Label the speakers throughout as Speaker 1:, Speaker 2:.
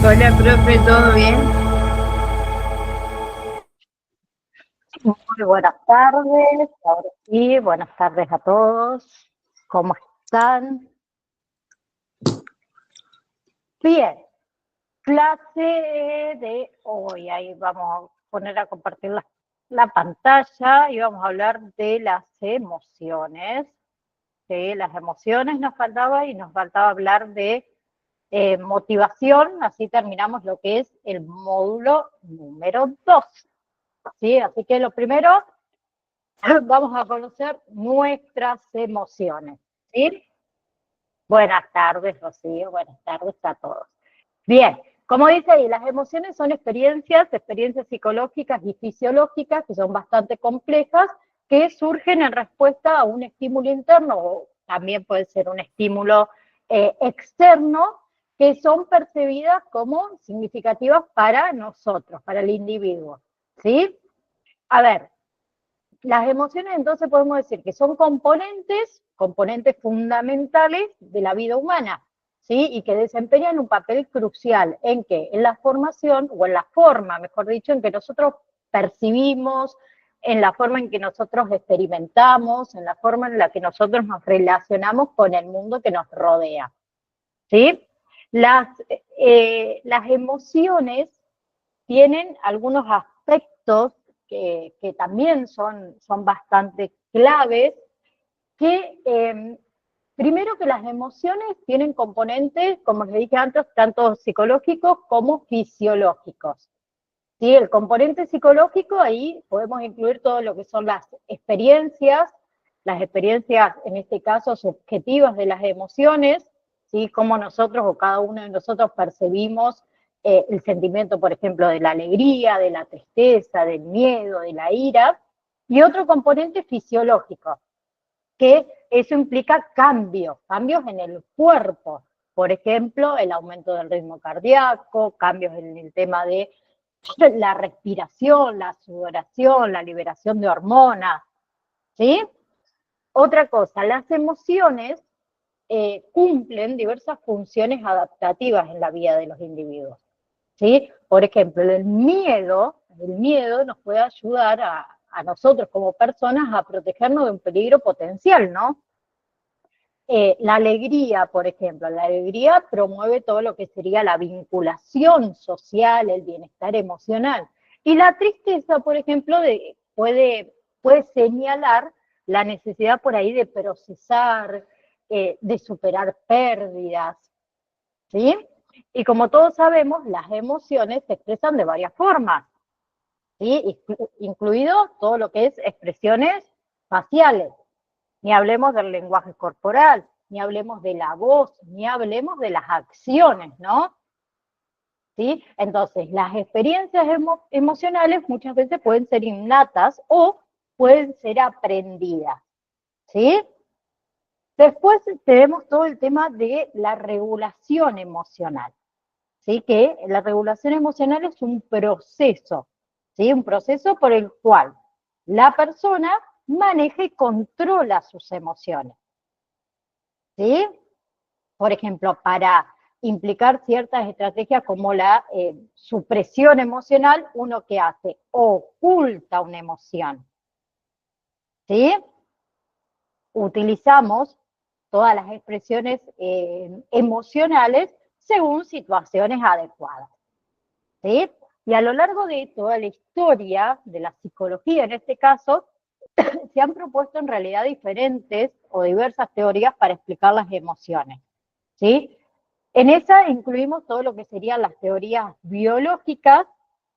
Speaker 1: Hola, profe, ¿todo bien?
Speaker 2: Muy buenas tardes, ahora sí, buenas tardes a todos. ¿Cómo están? Bien, clase de hoy. Ahí vamos a poner a compartir la pantalla y vamos a hablar de las emociones. Sí, las emociones nos faltaba y nos faltaba hablar de motivación. Así terminamos lo que es el módulo número 2. ¿Sí? Así que lo primero, vamos a conocer nuestras emociones. ¿Sí? Buenas tardes, Rocío. Buenas tardes a todos. Bien, como dice ahí, las emociones son experiencias psicológicas y fisiológicas que son bastante complejas, que surgen en respuesta a un estímulo interno o también puede ser un estímulo externo, que son percibidas como significativas para nosotros, para el individuo. ¿Sí? A ver, las emociones entonces podemos decir que son componentes fundamentales de la vida humana, ¿sí? Y que desempeñan un papel crucial en qué, en la formación o en la forma, mejor dicho, en que nosotros percibimos, en la forma en que nosotros experimentamos, en la forma en la que nosotros nos relacionamos con el mundo que nos rodea, ¿sí? Las emociones tienen algunos aspectos que también son bastante claves, que primero que las emociones tienen componentes, como les dije antes, tanto psicológicos como fisiológicos. ¿Sí? El componente psicológico, ahí podemos incluir todo lo que son las experiencias en este caso subjetivas de las emociones, ¿sí? Cómo nosotros o cada uno de nosotros percibimos el sentimiento, por ejemplo, de la alegría, de la tristeza, del miedo, de la ira, y otro componente fisiológico, que eso implica cambios en el cuerpo, por ejemplo, el aumento del ritmo cardíaco, cambios en el tema de la respiración, la sudoración, la liberación de hormonas, ¿sí? Otra cosa, las emociones cumplen diversas funciones adaptativas en la vida de los individuos, ¿sí? Por ejemplo, el miedo nos puede ayudar a nosotros como personas a protegernos de un peligro potencial, ¿no? La alegría, por ejemplo, la alegría promueve todo lo que sería la vinculación social, el bienestar emocional. Y la tristeza, por ejemplo, puede señalar la necesidad por ahí de procesar, de superar pérdidas, ¿sí? Y como todos sabemos, las emociones se expresan de varias formas, ¿sí? Incluido todo lo que es expresiones faciales. Ni hablemos del lenguaje corporal, ni hablemos de la voz, ni hablemos de las acciones, ¿no? ¿Sí? Entonces, las experiencias emocionales muchas veces pueden ser innatas o pueden ser aprendidas, ¿sí? Después tenemos todo el tema de la regulación emocional, ¿sí? Que la regulación emocional es un proceso, ¿sí? Un proceso por el cual la persona maneja y controla sus emociones, ¿sí? Por ejemplo, para implicar ciertas estrategias como la supresión emocional, uno que hace oculta una emoción, ¿sí? Utilizamos todas las expresiones emocionales según situaciones adecuadas, ¿sí? Y a lo largo de toda la historia de la psicología, en este caso, se han propuesto en realidad diferentes o diversas teorías para explicar las emociones, ¿sí? En esa incluimos todo lo que serían las teorías biológicas,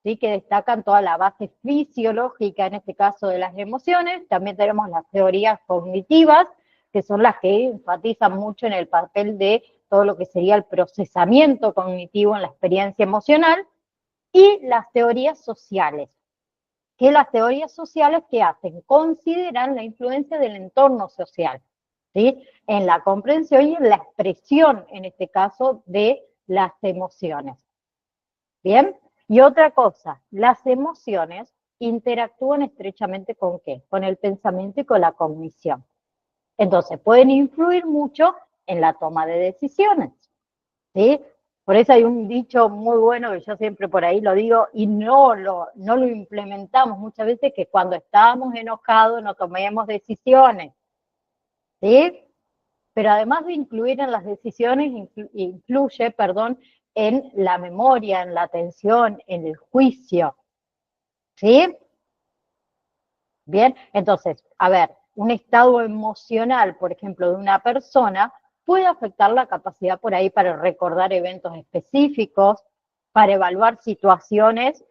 Speaker 2: ¿sí? Que destacan toda la base fisiológica, en este caso de las emociones. También tenemos las teorías cognitivas, que son las que enfatizan mucho en el papel de todo lo que sería el procesamiento cognitivo en la experiencia emocional. Y las teorías sociales, que las teorías sociales que hacen, consideran la influencia del entorno social, ¿sí? En la comprensión y en la expresión, en este caso, de las emociones. ¿Bien? Y otra cosa, las emociones interactúan estrechamente con ¿qué? Con el pensamiento y con la cognición. Entonces, pueden influir mucho en la toma de decisiones, ¿sí? Por eso hay un dicho muy bueno que yo siempre por ahí lo digo y no lo implementamos muchas veces, que cuando estamos enojados no tomemos decisiones, ¿sí? Pero además de incluir en las decisiones, influye, perdón, en la memoria, en la atención, en el juicio, ¿sí? Bien, entonces, a ver, un estado emocional, por ejemplo, de una persona puede afectar la capacidad por ahí para recordar eventos específicos, para evaluar situaciones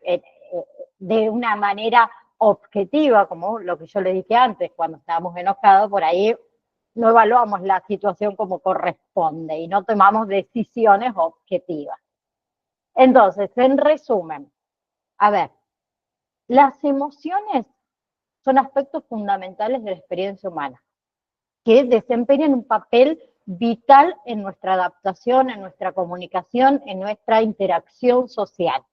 Speaker 2: de una manera objetiva, como lo que yo le dije antes, cuando estábamos enojados, por ahí no evaluamos la situación como corresponde y no tomamos decisiones objetivas. Entonces, en resumen, a ver, las emociones son aspectos fundamentales de la experiencia humana, que desempeñan un papel vital en nuestra adaptación, en nuestra comunicación, en nuestra interacción social.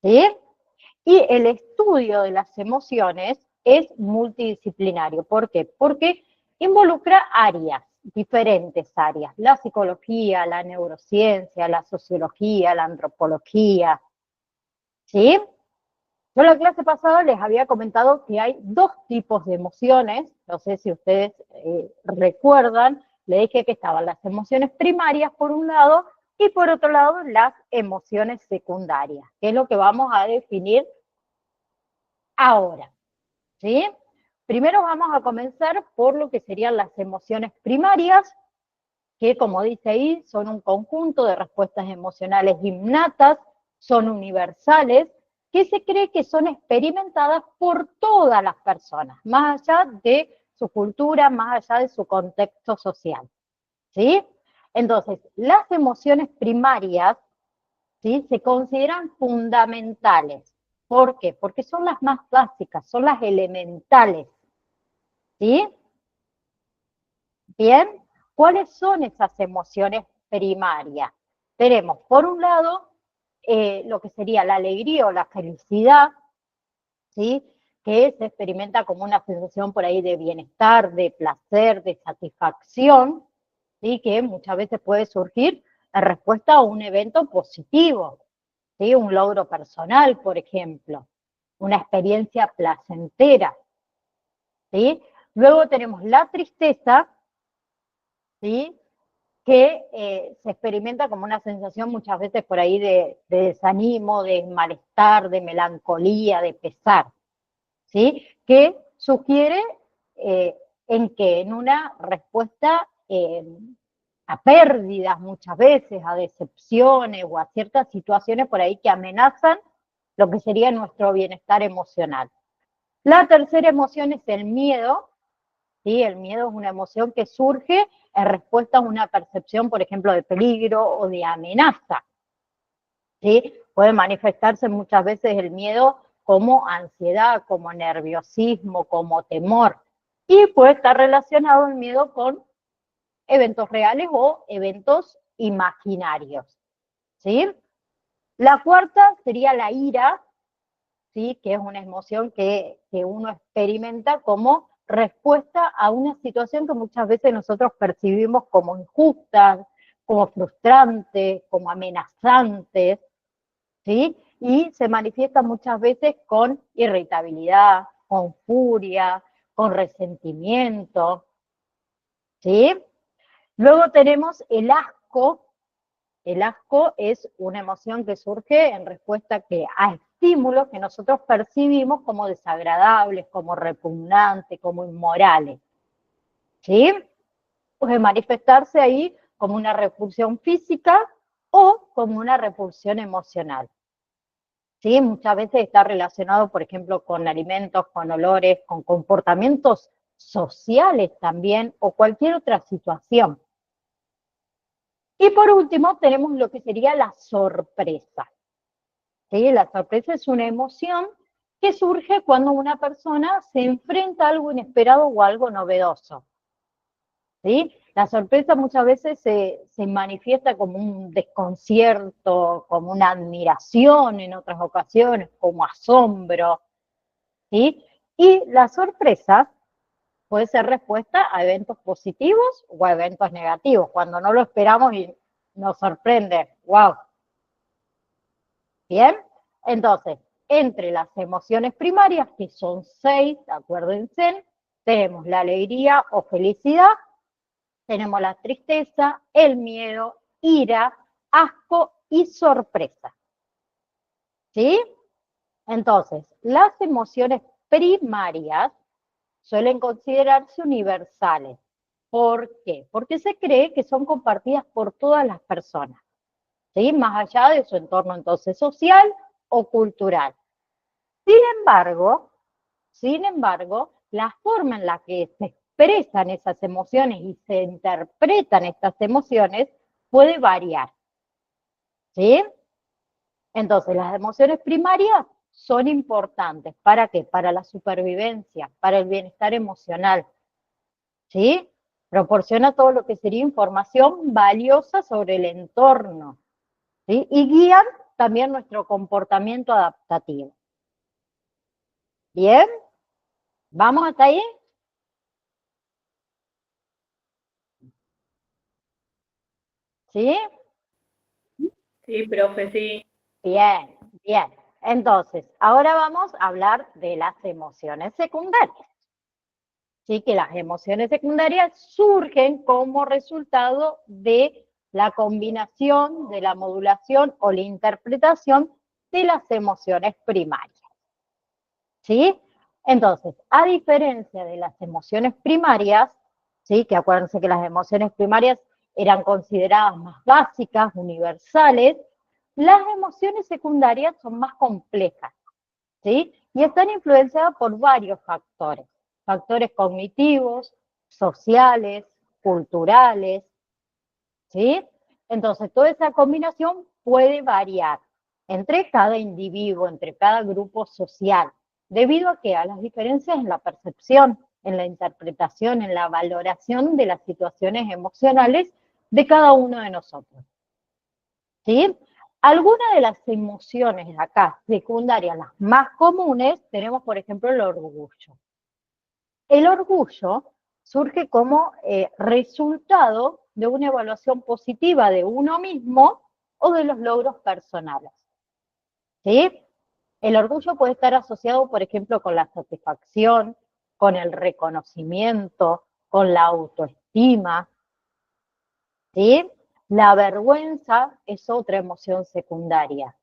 Speaker 2: ¿Sí? Y el estudio de las emociones es multidisciplinario. ¿Por qué? Porque involucra áreas, diferentes áreas, la psicología, la neurociencia, la sociología, la antropología, ¿sí? Yo en la clase pasada les había comentado que hay dos tipos de emociones, no sé si ustedes recuerdan, le dije que estaban las emociones primarias por un lado y por otro lado las emociones secundarias, que es lo que vamos a definir ahora, ¿sí? Primero vamos a comenzar por lo que serían las emociones primarias, que como dice ahí, son un conjunto de respuestas emocionales innatas, son universales, que se cree que son experimentadas por todas las personas, más allá de su cultura, más allá de su contexto social, ¿sí? Entonces, las emociones primarias, ¿sí?, se consideran fundamentales. ¿Por qué? Porque son las más básicas, son las elementales, ¿sí? Bien, ¿cuáles son esas emociones primarias? Tenemos, por un lado, lo que sería la alegría o la felicidad, ¿sí?, que se experimenta como una sensación por ahí de bienestar, de placer, de satisfacción, ¿sí?, que muchas veces puede surgir en respuesta a un evento positivo, ¿sí?, un logro personal, por ejemplo, una experiencia placentera, ¿sí? Luego tenemos la tristeza, ¿sí?, que se experimenta como una sensación muchas veces por ahí de desánimo, de malestar, de melancolía, de pesar, ¿sí? Que sugiere en que en una respuesta a pérdidas muchas veces, a decepciones o a ciertas situaciones por ahí que amenazan lo que sería nuestro bienestar emocional. La tercera emoción es el miedo, ¿sí? El miedo es una emoción que surge en respuesta a una percepción, por ejemplo, de peligro o de amenaza, ¿sí? Puede manifestarse muchas veces el miedo como ansiedad, como nerviosismo, como temor, y puede estar relacionado el miedo con eventos reales o eventos imaginarios, ¿sí? La cuarta sería la ira, ¿sí?, que es una emoción que uno experimenta como respuesta a una situación que muchas veces nosotros percibimos como injusta, como frustrante, como amenazante, ¿sí? Y se manifiesta muchas veces con irritabilidad, con furia, con resentimiento, ¿sí? Luego tenemos el asco. El asco es una emoción que surge en respuesta a estímulos que nosotros percibimos como desagradables, como repugnantes, como inmorales, ¿sí? Puede manifestarse ahí como una repulsión física o como una repulsión emocional, ¿sí? Muchas veces está relacionado, por ejemplo, con alimentos, con olores, con comportamientos sociales también o cualquier otra situación. Y por último tenemos lo que sería la sorpresa. ¿Sí? La sorpresa es una emoción que surge cuando una persona se enfrenta a algo inesperado o algo novedoso, ¿sí? La sorpresa muchas veces se manifiesta como un desconcierto, como una admiración en otras ocasiones, como asombro, ¿sí? Y la sorpresa puede ser respuesta a eventos positivos o a eventos negativos, cuando no lo esperamos y Nos sorprende, wow. Bien, entonces, entre las emociones primarias, que son 6, acuérdense, tenemos la alegría o felicidad, tenemos la tristeza, el miedo, ira, asco y sorpresa. ¿Sí? Entonces, las emociones primarias suelen considerarse universales. ¿Por qué? Porque se cree que son compartidas por todas las personas, ¿sí? Más allá de su entorno entonces social o cultural. Sin embargo, la forma en la que se expresan esas emociones y se interpretan estas emociones puede variar, ¿sí? Entonces, las emociones primarias son importantes. ¿Para qué? Para la supervivencia, para el bienestar emocional, ¿sí? Proporciona todo lo que sería información valiosa sobre el entorno, ¿sí? Y guían también nuestro comportamiento adaptativo. ¿Bien? ¿Vamos hasta ahí? ¿Sí?
Speaker 1: Sí, profe, sí.
Speaker 2: Bien, bien. Entonces, ahora vamos a hablar de las emociones secundarias. Sí, que las emociones secundarias surgen como resultado de la combinación, de la modulación o la interpretación de las emociones primarias. ¿Sí? Entonces, a diferencia de las emociones primarias, ¿sí? Que acuérdense que las emociones primarias eran consideradas más básicas, universales, las emociones secundarias son más complejas, ¿sí? Y están influenciadas por varios factores cognitivos, sociales, culturales, ¿sí? Entonces, toda esa combinación puede variar entre cada individuo, entre cada grupo social, debido a que a las diferencias en la percepción, en la interpretación, en la valoración de las situaciones emocionales de cada uno de nosotros, ¿sí? Algunas de las emociones acá secundarias, las más comunes, tenemos por ejemplo el orgullo. El orgullo surge como resultado de una evaluación positiva de uno mismo o de los logros personales, ¿sí? El orgullo puede estar asociado, por ejemplo, con la satisfacción, con el reconocimiento, con la autoestima, ¿sí? La vergüenza es otra emoción secundaria.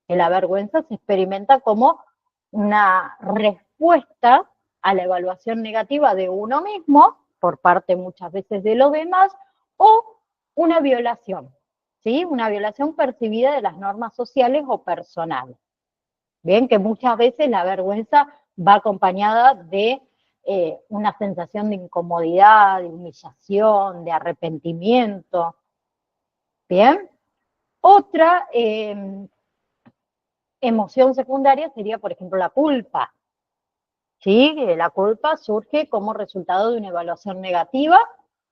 Speaker 2: Que la vergüenza se experimenta como una respuesta a la evaluación negativa de uno mismo, por parte muchas veces de los demás, o una violación, ¿sí? Una violación percibida de las normas sociales o personales. Bien, que muchas veces la vergüenza va acompañada de una sensación de incomodidad, de humillación, de arrepentimiento. Bien, otra emoción secundaria sería, por ejemplo, la culpa. ¿Sí? La culpa surge como resultado de una evaluación negativa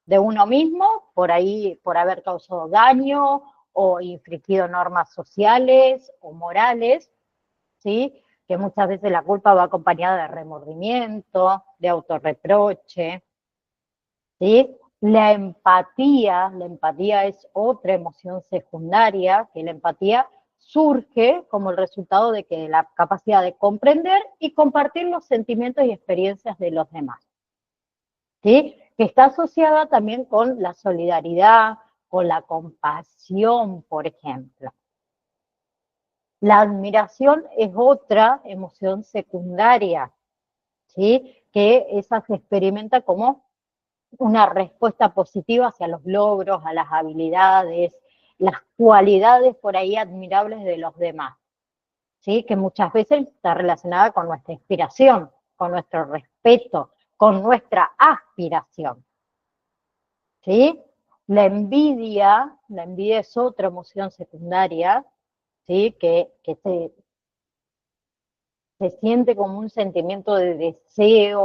Speaker 2: de uno mismo, por ahí, por haber causado daño o infringido normas sociales o morales, ¿sí? Que muchas veces la culpa va acompañada de remordimiento, de autorreproche, ¿sí? La empatía es otra emoción secundaria, que la empatía surge como el resultado de que la capacidad de comprender y compartir los sentimientos y experiencias de los demás, ¿sí? Que está asociada también con la solidaridad, con la compasión, por ejemplo. La admiración es otra emoción secundaria, ¿sí? Que esa se experimenta como una respuesta positiva hacia los logros, a las habilidades, las cualidades por ahí admirables de los demás, ¿sí? Que muchas veces está relacionada con nuestra inspiración, con nuestro respeto, con nuestra aspiración, ¿sí? La envidia es otra emoción secundaria, ¿sí? Que se siente como un sentimiento de deseo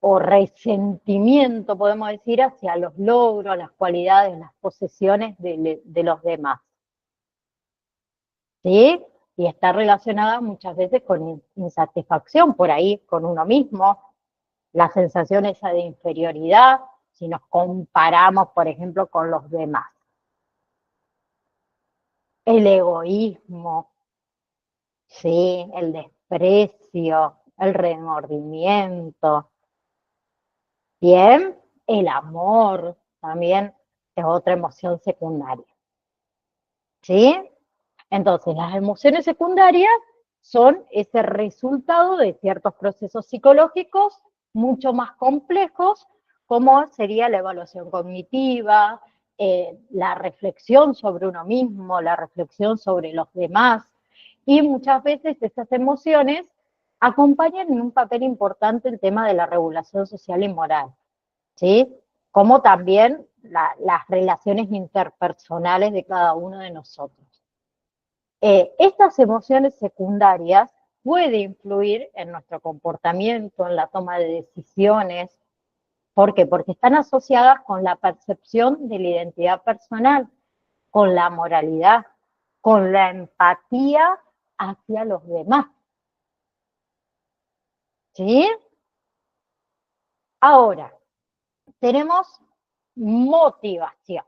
Speaker 2: o resentimiento, podemos decir, hacia los logros, las cualidades, las posesiones de los demás. ¿Sí? Y está relacionada muchas veces con insatisfacción por ahí, con uno mismo, la sensación esa de inferioridad, si nos comparamos, por ejemplo, con los demás. el egoísmo, ¿sí? El desprecio, el remordimiento. Bien, el amor también es otra emoción secundaria, ¿sí? Entonces, las emociones secundarias son ese resultado de ciertos procesos psicológicos mucho más complejos, como sería la evaluación cognitiva, la reflexión sobre uno mismo, la reflexión sobre los demás, y muchas veces esas emociones acompañan en un papel importante el tema de la regulación social y moral, ¿sí? Como también las relaciones interpersonales de cada uno de nosotros. Estas emociones secundarias pueden influir en nuestro comportamiento, en la toma de decisiones. ¿Por qué? Porque están asociadas con la percepción de la identidad personal, con la moralidad, con la empatía hacia los demás. ¿Sí? Ahora, tenemos motivación.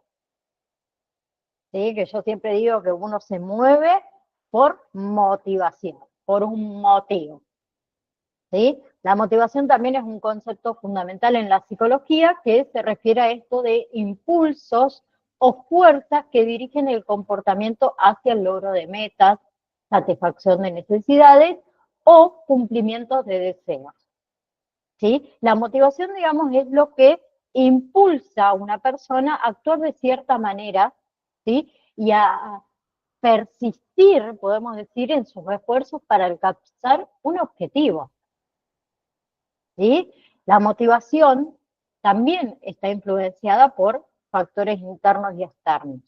Speaker 2: ¿Sí? Que yo siempre digo que uno se mueve por motivación, por un motivo. ¿Sí? La motivación también es un concepto fundamental en la psicología que se refiere a esto de impulsos o fuerzas que dirigen el comportamiento hacia el logro de metas, satisfacción de necesidades o cumplimientos de deseos. ¿Sí? La motivación, digamos, es lo que impulsa a una persona a actuar de cierta manera, ¿sí? Y a persistir, podemos decir, en sus esfuerzos para alcanzar un objetivo. ¿Sí? La motivación también está influenciada por factores internos y externos.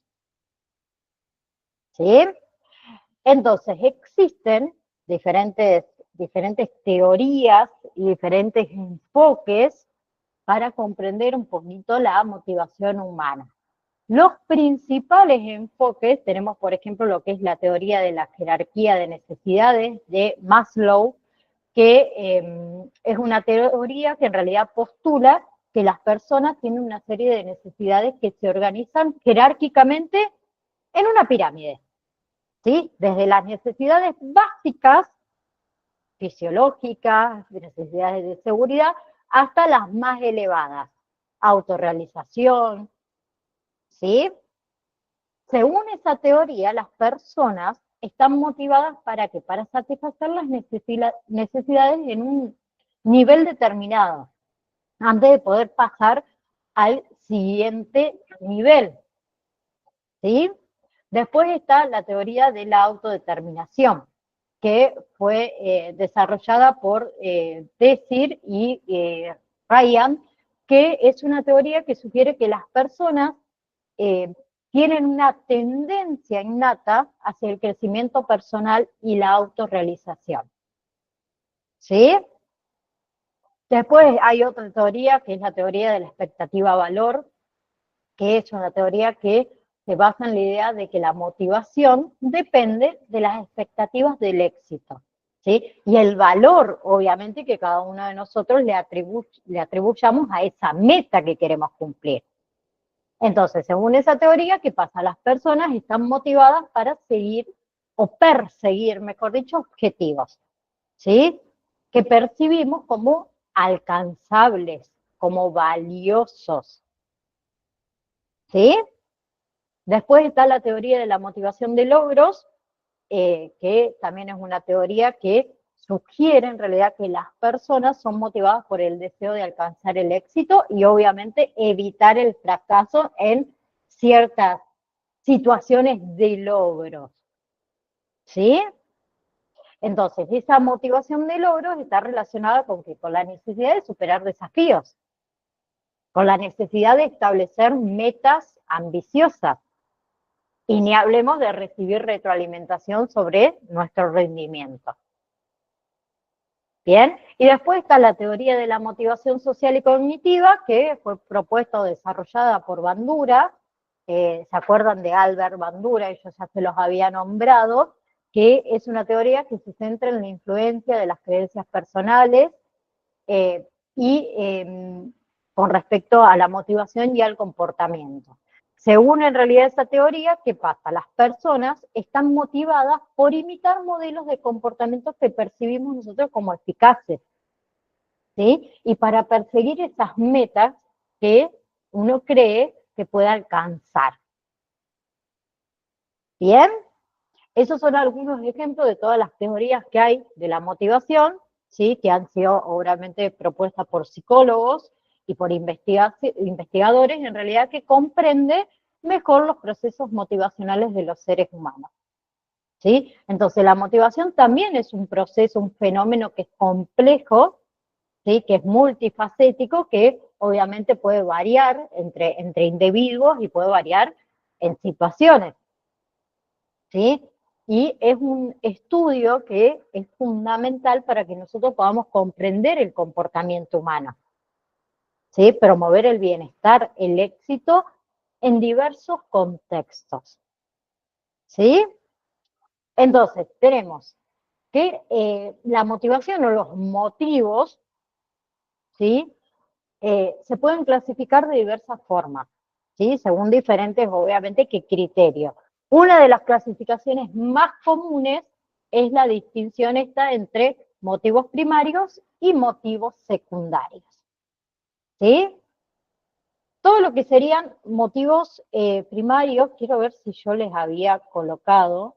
Speaker 2: ¿Sí? Entonces, existen diferentes teorías y diferentes enfoques para comprender un poquito la motivación humana. Los principales enfoques, tenemos por ejemplo lo que es la teoría de la jerarquía de necesidades de Maslow, que es una teoría que en realidad postula que las personas tienen una serie de necesidades que se organizan jerárquicamente en una pirámide, ¿sí? Desde las necesidades básicas, fisiológicas, necesidades de seguridad, hasta las más elevadas, autorrealización, ¿sí? Según esa teoría, las personas están motivadas para qué? Para satisfacer las necesidades en un nivel determinado, antes de poder pasar al siguiente nivel, ¿sí? Después está la teoría de la autodeterminación, que fue desarrollada por Désir y Ryan, que es una teoría que sugiere que las personas eh, tienen una tendencia innata hacia el crecimiento personal y la autorrealización. ¿Sí? Después hay otra teoría, que es la teoría de la expectativa-valor, que es una teoría que se basa en la idea de que la motivación depende de las expectativas del éxito, ¿sí? Y el valor, obviamente, que cada uno de nosotros le atribuyamos a esa meta que queremos cumplir. Entonces, según esa teoría, ¿qué pasa? Las personas están motivadas para seguir o perseguir, mejor dicho, objetivos, ¿sí? Que percibimos como alcanzables, como valiosos, ¿sí? Después está la teoría de la motivación de logros, que también es una teoría que sugiere en realidad que las personas son motivadas por el deseo de alcanzar el éxito y obviamente evitar el fracaso en ciertas situaciones de logros, ¿sí? Entonces, esa motivación de logros está relacionada con que con la necesidad de superar desafíos, con la necesidad de establecer metas ambiciosas, y ni hablemos de recibir retroalimentación sobre nuestro rendimiento. Bien, y después está la teoría de la motivación social y cognitiva, que fue propuesta o desarrollada por Bandura. ¿Se acuerdan de Albert Bandura? Ellos ya se los había nombrado, que es una teoría que se centra en la influencia de las creencias personales y con respecto a la motivación y al comportamiento. Según en realidad esa teoría, ¿qué pasa? Las personas están motivadas por imitar modelos de comportamiento que percibimos nosotros como eficaces, ¿sí? Y para perseguir esas metas que uno cree que puede alcanzar. ¿Bien? Esos son algunos ejemplos de todas las teorías que hay de la motivación, ¿sí? Que han sido obviamente propuestas por psicólogos y por investigadores, en realidad que comprende mejor los procesos motivacionales de los seres humanos. ¿Sí? Entonces la motivación también es un proceso, un fenómeno que es complejo, ¿sí? Que es multifacético, que obviamente puede variar entre individuos y puede variar en situaciones. ¿Sí? Y es un estudio que es fundamental para que nosotros podamos comprender el comportamiento humano, ¿sí? Promover el bienestar, el éxito en diversos contextos, ¿sí? Entonces, tenemos que la motivación o los motivos, ¿sí? Se pueden clasificar de diversas formas, ¿sí? Según diferentes, obviamente, qué criterios. Una de las clasificaciones más comunes es la distinción esta entre motivos primarios y motivos secundarios, ¿sí? Todo lo que serían motivos primarios, quiero ver si yo les había colocado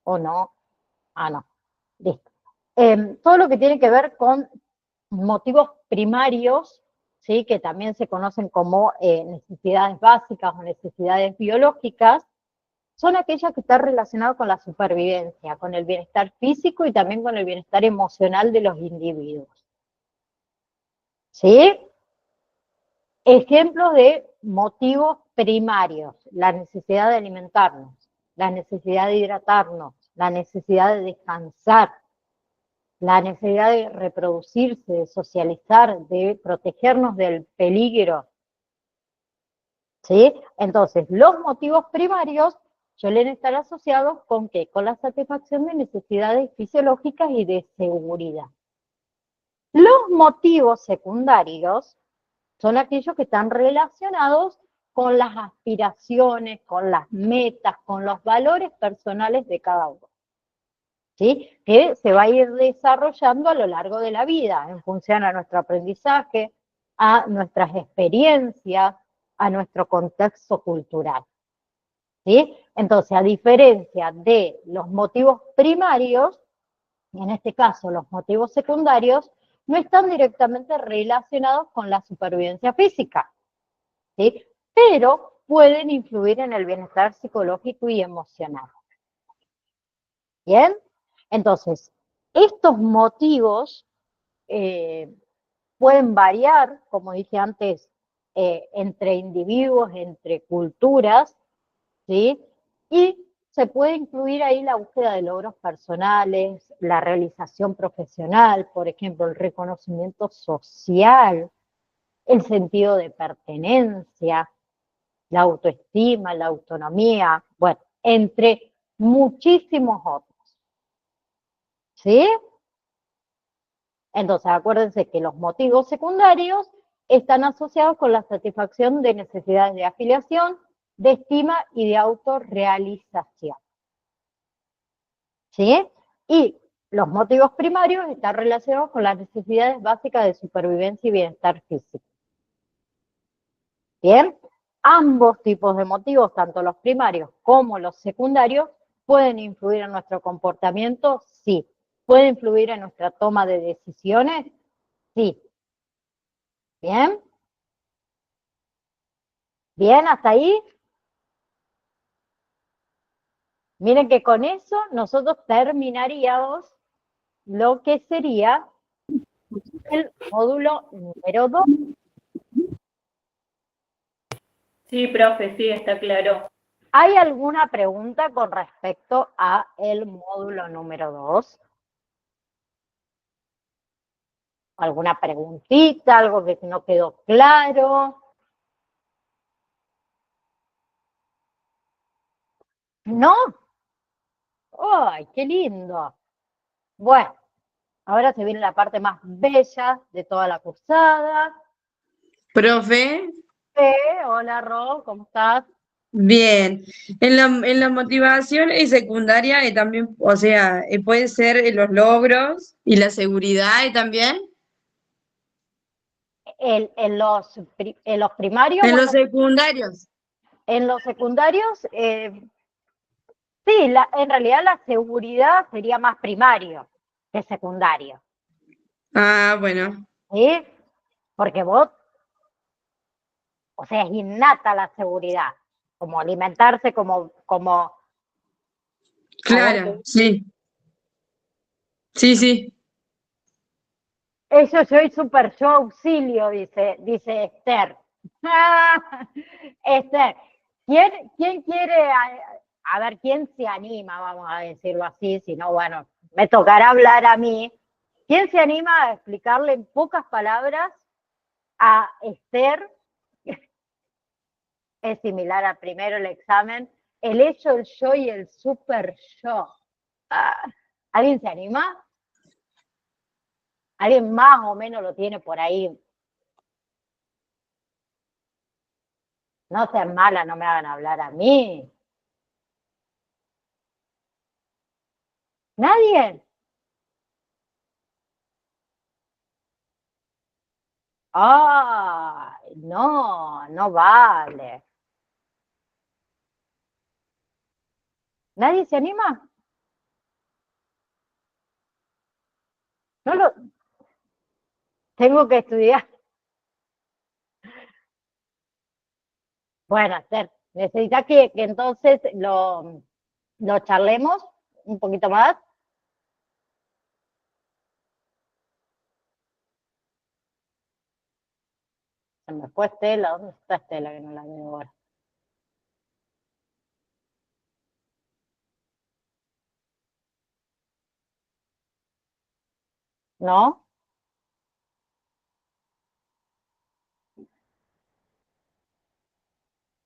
Speaker 2: o no. Ah, no, listo. Todo lo que tiene que ver con motivos primarios, ¿sí? Que también se conocen como necesidades básicas o necesidades biológicas, son aquellas que están relacionadas con la supervivencia, con el bienestar físico y también con el bienestar emocional de los individuos. ¿Sí? Ejemplos de motivos primarios: la necesidad de alimentarnos, la necesidad de hidratarnos, la necesidad de descansar, la necesidad de reproducirse, de socializar, de protegernos del peligro. ¿Sí? Entonces, los motivos primarios suelen estar asociados con ¿qué? Con la satisfacción de necesidades fisiológicas y de seguridad. Los motivos secundarios son aquellos que están relacionados con las aspiraciones, con las metas, con los valores personales de cada uno, ¿sí? Que se va a ir desarrollando a lo largo de la vida, en función a nuestro aprendizaje, a nuestras experiencias, a nuestro contexto cultural, ¿sí? Entonces, a diferencia de los motivos primarios, en este caso los motivos secundarios, no están directamente relacionados con la supervivencia física, ¿sí? Pero pueden influir en el bienestar psicológico y emocional. ¿Bien? Entonces, estos motivos pueden variar, como dije antes, entre individuos, entre culturas, ¿sí? Y se puede incluir ahí la búsqueda de logros personales, la realización profesional, por ejemplo, el reconocimiento social, el sentido de pertenencia, la autoestima, la autonomía, bueno, entre muchísimos otros, ¿sí? Entonces, acuérdense que los motivos secundarios están asociados con la satisfacción de necesidades de afiliación, de estima y de autorrealización, ¿sí? Y los motivos primarios están relacionados con las necesidades básicas de supervivencia y bienestar físico. Bien, ambos tipos de motivos, tanto los primarios como los secundarios, pueden influir en nuestro comportamiento, sí. ¿Pueden influir en nuestra toma de decisiones? Sí. Bien. Bien, hasta ahí. Miren que con eso nosotros terminaríamos lo que sería el módulo número 2.
Speaker 1: Sí, profe, sí, está claro.
Speaker 2: ¿Hay alguna pregunta con respecto a el módulo número 2? ¿Alguna preguntita, algo que no quedó claro? ¿No? ¡Ay, qué lindo! Bueno, ahora se viene la parte más bella de toda la cursada.
Speaker 3: Profe,
Speaker 2: Hola, Ro, ¿cómo estás?
Speaker 3: Bien. En la motivación secundaria también, o sea, puede ser los logros y la seguridad también.
Speaker 2: En los primarios,
Speaker 3: En
Speaker 2: bueno,
Speaker 3: los secundarios.
Speaker 2: en los secundarios, sí, en realidad la seguridad sería más primario que secundario,
Speaker 3: Ah, bueno.
Speaker 2: ¿sí? Porque vos, o sea, es innata la seguridad, como alimentarse, como a ver,
Speaker 3: Claro, sí. Sí, sí.
Speaker 2: eso soy super yo auxilio, dice Esther. Esther, ¿quién quiere, a ver, quién se anima, vamos a decirlo así, si no, bueno, me tocará hablar a mí. ¿Quién se anima a explicarle en pocas palabras a Esther, es similar al primero el examen, el hecho, el yo y el super yo? Ah, ¿alguien se anima? ¿Alguien más o menos lo tiene por ahí? No sean malas, no me hagan hablar a mí. ¿Nadie? Ah, no, no vale. ¿Nadie se anima? No lo tengo que estudiar. Bueno, Esther, necesita que entonces lo charlemos un poquito más. Se me fue Estela. ¿Dónde está Estela que no la veo ahora? ¿No?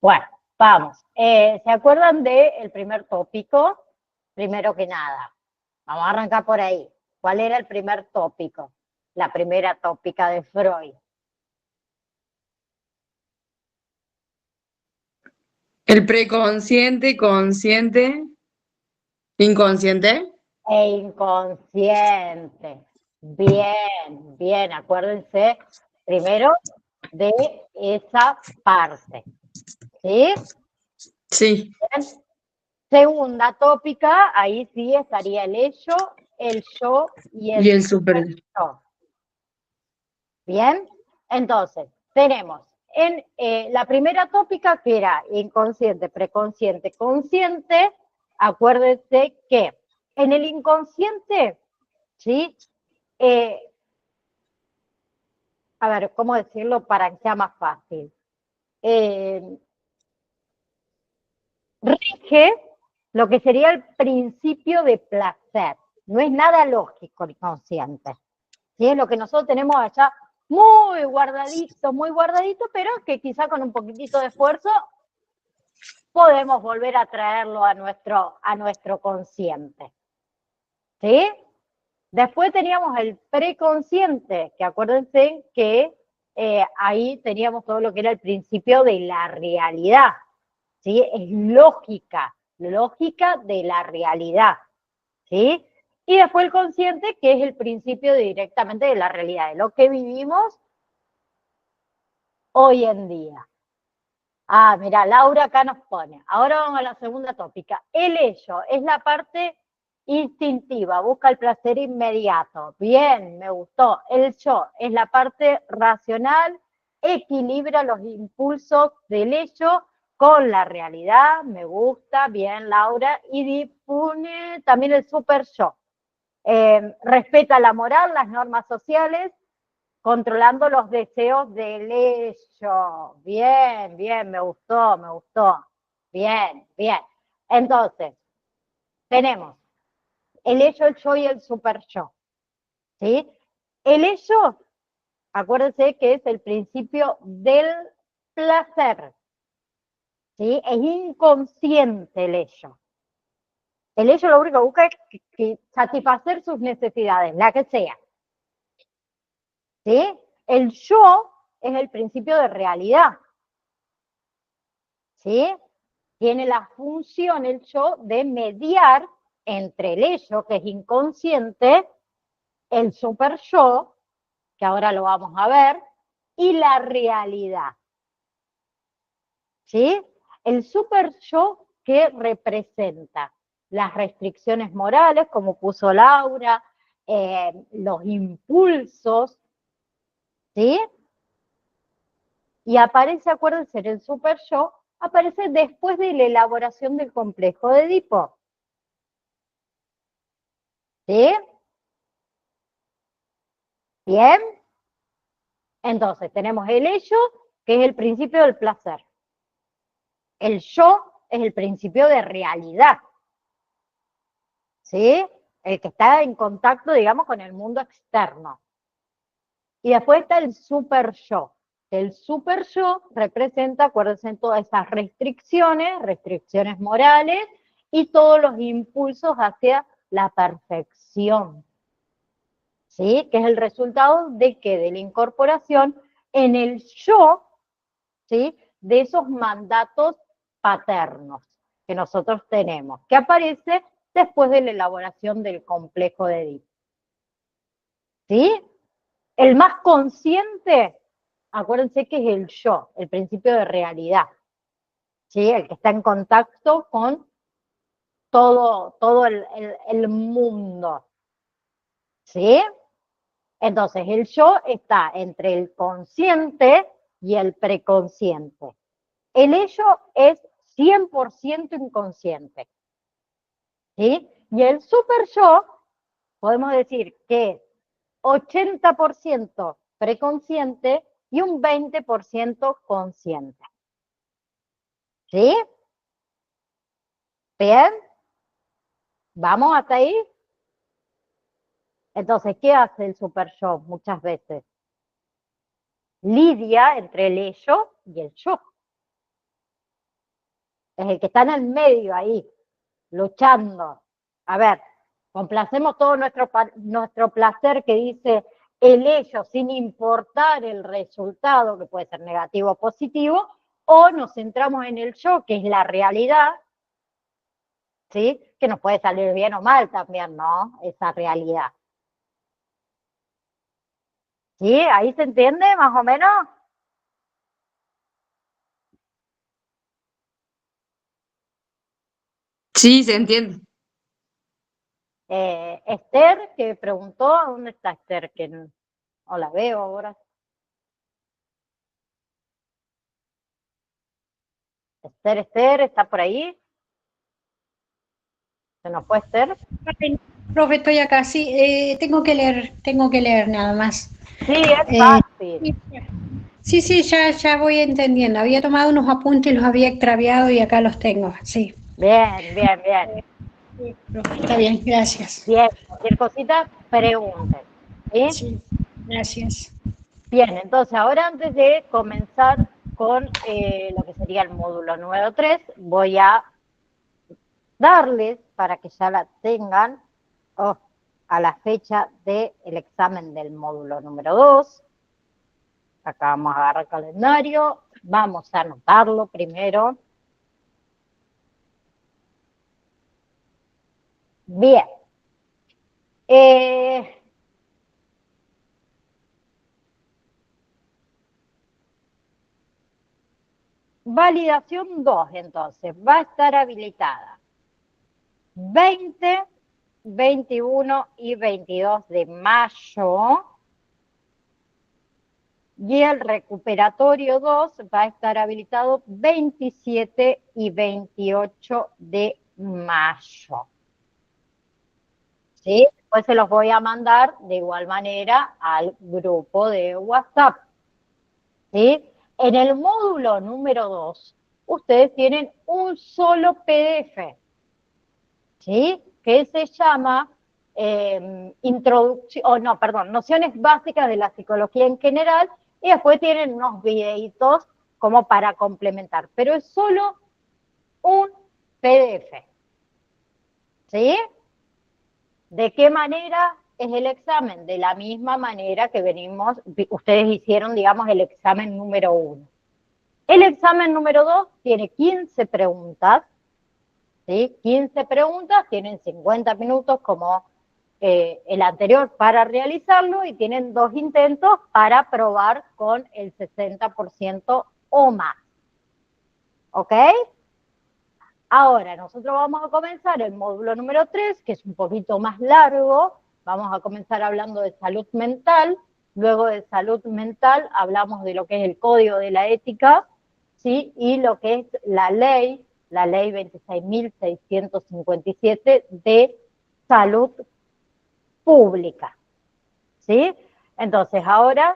Speaker 2: Bueno, vamos. ¿Se acuerdan del primer tópico? Primero que nada, vamos a arrancar por ahí. ¿Cuál era el primer tópico? La primera tópica de Freud.
Speaker 3: El preconsciente, consciente, inconsciente.
Speaker 2: E inconsciente. Bien, bien, acuérdense primero de esa parte. ¿Sí?
Speaker 3: Sí.
Speaker 2: Bien. Segunda tópica, ahí sí estaría el yo y
Speaker 3: Y
Speaker 2: el
Speaker 3: el super.
Speaker 2: yo. Bien, entonces tenemos en la primera tópica que era inconsciente, preconsciente, consciente. Acuérdense que en el inconsciente, ¿sí? Eh, a ver, ¿cómo decirlo para que sea más fácil? Eh, Rige lo que sería el principio de placer. No es nada lógico el inconsciente. ¿Sí? Es lo que nosotros tenemos allá muy guardadito, pero que quizá con un poquitito de esfuerzo podemos volver a traerlo a nuestro consciente. ¿Sí? Después teníamos el preconsciente, que acuérdense que ahí teníamos todo lo que era el principio de la realidad. ¿Sí? Es lógica de la realidad. ¿Sí? Y después el consciente, que es el principio directamente de la realidad, de lo que vivimos hoy en día. Ah, mira, Laura acá nos pone. Ahora vamos a la segunda tópica. El ello es la parte instintiva, busca el placer inmediato. Bien, me gustó. El yo es la parte racional, equilibra los impulsos del ello con la realidad. Me gusta, bien, Laura. Y dispone también el super yo. Respeta la moral, las normas sociales, controlando los deseos del ello. Bien, bien, me gustó, me gustó. Bien, bien. Entonces, tenemos el ello, el yo y el super yo. ¿Sí? El ello, acuérdense que es el principio del placer. ¿Sí? Es inconsciente el ello. El ello lo único que busca es que satisfacer sus necesidades, la que sea. ¿Sí? El yo es el principio de realidad. ¿Sí? tiene la función, el yo, de mediar entre el ello, que es inconsciente, el super yo, que ahora lo vamos a ver, y la realidad. ¿Sí? El super yo que representa las restricciones morales, como puso Laura, los impulsos, ¿sí? Y aparece, acuérdense, el super yo aparece después de la elaboración del complejo de Edipo. ¿Sí? Bien. Entonces, tenemos el ello, que es el principio del placer. El yo es el principio de realidad. ¿Sí? El que está en contacto, digamos, con el mundo externo. Y después está el super yo. El super yo representa, acuérdense, todas esas restricciones morales y todos los impulsos hacia la perfección. ¿Sí? Que es el resultado de que de la incorporación en el yo, ¿sí? De esos mandatos paternos que nosotros tenemos, que aparece después de la elaboración del complejo de Edipo. ¿Sí? El más consciente, acuérdense que es el yo, el principio de realidad, ¿sí? El que está en contacto con todo el mundo, ¿sí? Entonces, el yo está entre el consciente y el preconsciente. El ello es 100% inconsciente, ¿sí? Y el super yo, podemos decir que es 80% preconsciente y un 20% consciente. ¿Sí? ¿Bien? ¿Vamos hasta ahí? Entonces, ¿qué hace el super yo muchas veces? Lidia entre el ello y el yo. Es el que está en el medio ahí, luchando. A ver, complacemos todo nuestro placer que dice el ello sin importar el resultado, que puede ser negativo o positivo, o nos centramos en el yo, que es la realidad, ¿sí? Que nos puede salir bien o mal también, ¿no? Esa realidad. ¿Sí? ¿Ahí se entiende más o menos?
Speaker 3: Sí, se entiende.
Speaker 2: Esther, que preguntó, ¿dónde está Esther? Que no la veo ahora. Esther, ¿está por ahí? ¿Se nos fue Esther?
Speaker 4: Profe, estoy acá, sí, tengo que leer nada más.
Speaker 2: Sí, es fácil.
Speaker 4: Sí, ya voy entendiendo. Había tomado unos apuntes, los había extraviado y acá los tengo, sí.
Speaker 2: Bien, bien, bien.
Speaker 4: Sí, profe, está bien, gracias.
Speaker 2: Bien, cualquier cosita, pregunten. ¿Sí?
Speaker 4: Sí, gracias.
Speaker 2: Bien, entonces ahora antes de comenzar con lo que sería el módulo número 3, voy a darles, para que ya la tengan, a la fecha del examen del módulo número 2. Acá vamos a agarrar el calendario, vamos a anotarlo primero. Bien. Validación 2, entonces, va a estar habilitada 20, 21 y 22 de mayo. Y el recuperatorio 2 va a estar habilitado 27 y 28 de mayo. ¿Sí? Después se los voy a mandar de igual manera al grupo de WhatsApp. ¿Sí? En el módulo número 2, ustedes tienen un solo PDF, ¿sí? Que se llama nociones básicas de la psicología en general, y después tienen unos videitos como para complementar, pero es solo un PDF. ¿Sí? ¿De qué manera es el examen? De la misma manera que ustedes hicieron, digamos, el examen número 1. El examen número 2 tiene 15 preguntas, ¿sí? 15 preguntas, tienen 50 minutos como el anterior para realizarlo y tienen 2 intentos para probar con el 60% o más. ¿Ok? Ahora, nosotros vamos a comenzar el módulo número 3, que es un poquito más largo. Vamos a comenzar hablando de salud mental. Luego de salud mental hablamos de lo que es el código de la ética, ¿sí? Y lo que es la ley 26.657 de salud pública, ¿sí? Entonces, ahora,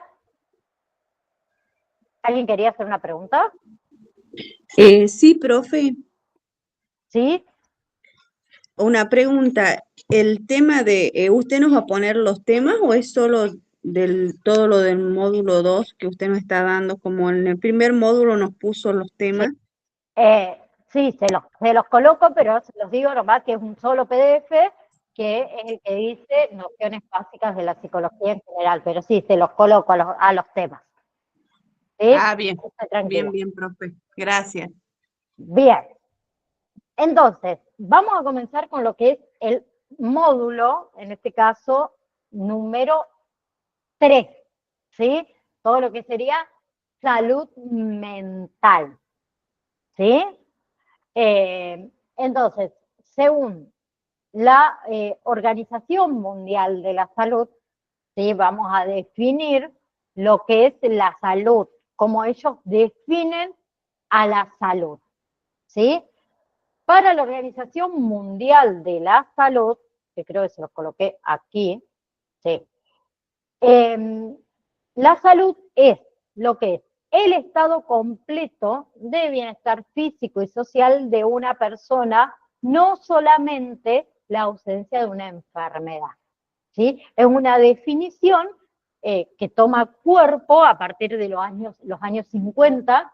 Speaker 2: ¿alguien quería hacer una pregunta?
Speaker 5: Sí, profe,
Speaker 2: ¿Sí?
Speaker 5: una pregunta. El tema de, ¿usted nos va a poner los temas o es solo todo lo del módulo 2 que usted nos está dando? Como en el primer módulo nos puso los temas.
Speaker 2: Sí, se los coloco, pero se los digo nomás que es un solo PDF que es el que dice nociones básicas de la psicología en general, pero sí, se los coloco a los temas. ¿Sí?
Speaker 5: Ah, bien,
Speaker 2: Esté tranquila.
Speaker 5: bien, profe. Gracias.
Speaker 2: Bien, entonces, vamos a comenzar con lo que es el módulo, en este caso, número 3, ¿sí? Todo lo que sería salud mental, ¿sí? Entonces, según la Organización Mundial de la Salud, ¿sí? Vamos a definir lo que es la salud, como ellos definen a la salud, ¿sí? Para la Organización Mundial de la Salud, que creo que se los coloqué aquí, ¿sí? La salud es lo que es el estado completo de bienestar físico y social de una persona, no solamente la ausencia de una enfermedad, ¿sí? Es una definición que toma cuerpo a partir de los años 50,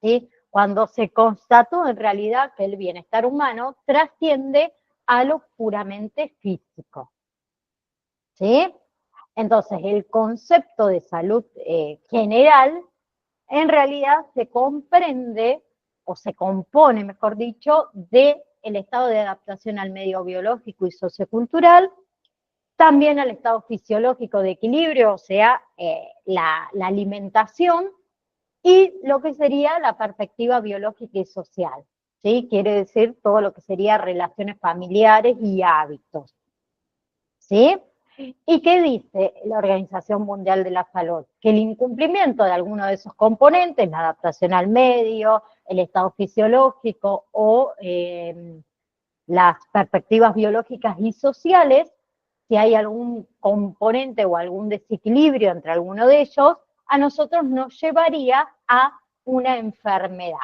Speaker 2: ¿sí? Cuando se constató en realidad que el bienestar humano trasciende a lo puramente físico, ¿sí? Entonces, el concepto de salud general en realidad se comprende, o se compone, mejor dicho, del estado de adaptación al medio biológico y sociocultural, también al estado fisiológico de equilibrio, o sea, la alimentación, y lo que sería la perspectiva biológica y social, ¿sí? Quiere decir todo lo que sería relaciones familiares y hábitos, ¿sí? ¿Y qué dice la Organización Mundial de la Salud? Que el incumplimiento de alguno de esos componentes, la adaptación al medio, el estado fisiológico o las perspectivas biológicas y sociales, si hay algún componente o algún desequilibrio entre alguno de ellos, a nosotros nos llevaría a una enfermedad,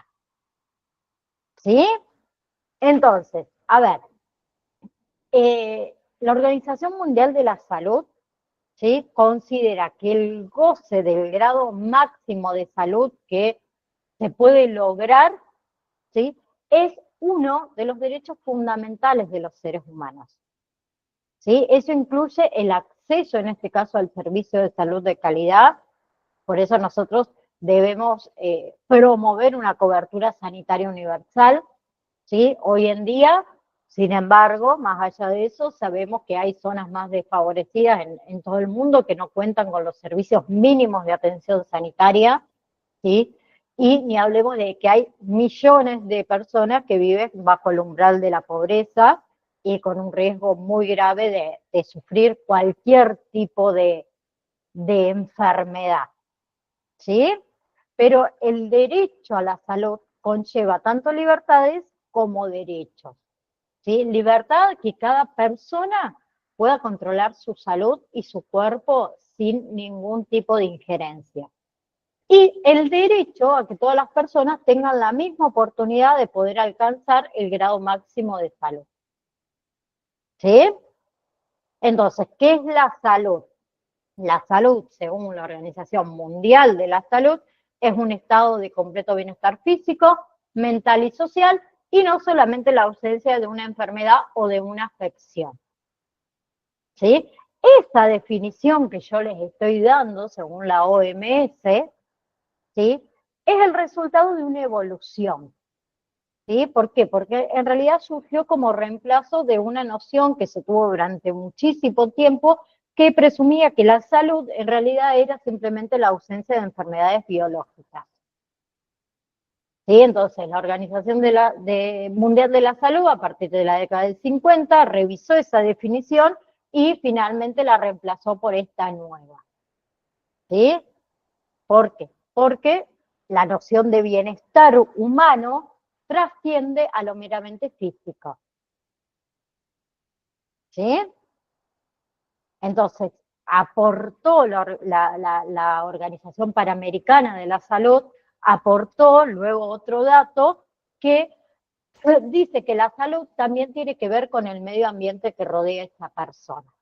Speaker 2: ¿sí? Entonces, a ver, la Organización Mundial de la Salud, ¿sí? Considera que el goce del grado máximo de salud que se puede lograr, ¿sí? Es uno de los derechos fundamentales de los seres humanos, ¿sí? Eso incluye el acceso, en este caso, al servicio de salud de calidad. Por eso nosotros debemos promover una cobertura sanitaria universal, ¿sí? Hoy en día, sin embargo, más allá de eso, sabemos que hay zonas más desfavorecidas en todo el mundo que no cuentan con los servicios mínimos de atención sanitaria, ¿sí? Y ni hablemos de que hay millones de personas que viven bajo el umbral de la pobreza y con un riesgo muy grave de sufrir cualquier tipo de enfermedad, ¿sí? Pero el derecho a la salud conlleva tanto libertades como derechos, ¿sí? Libertad que cada persona pueda controlar su salud y su cuerpo sin ningún tipo de injerencia. Y el derecho a que todas las personas tengan la misma oportunidad de poder alcanzar el grado máximo de salud, ¿sí? Entonces, ¿qué es la salud? La salud, según la Organización Mundial de la Salud, es un estado de completo bienestar físico, mental y social, y no solamente la ausencia de una enfermedad o de una afección, ¿sí? Esa definición que yo les estoy dando, según la OMS, ¿sí? es el resultado de una evolución. ¿Sí? ¿Por qué? Porque en realidad surgió como reemplazo de una noción que se tuvo durante muchísimo tiempo, que presumía que la salud en realidad era simplemente la ausencia de enfermedades biológicas. ¿Sí? Entonces, la Organización Mundial de la Salud, a partir de la década del 50, revisó esa definición y finalmente la reemplazó por esta nueva. ¿Sí? ¿Por qué? Porque la noción de bienestar humano trasciende a lo meramente físico. ¿Sí? Entonces, aportó la Organización Panamericana de la Salud, aportó luego otro dato que dice que la salud también tiene que ver con el medio ambiente que rodea a esta persona.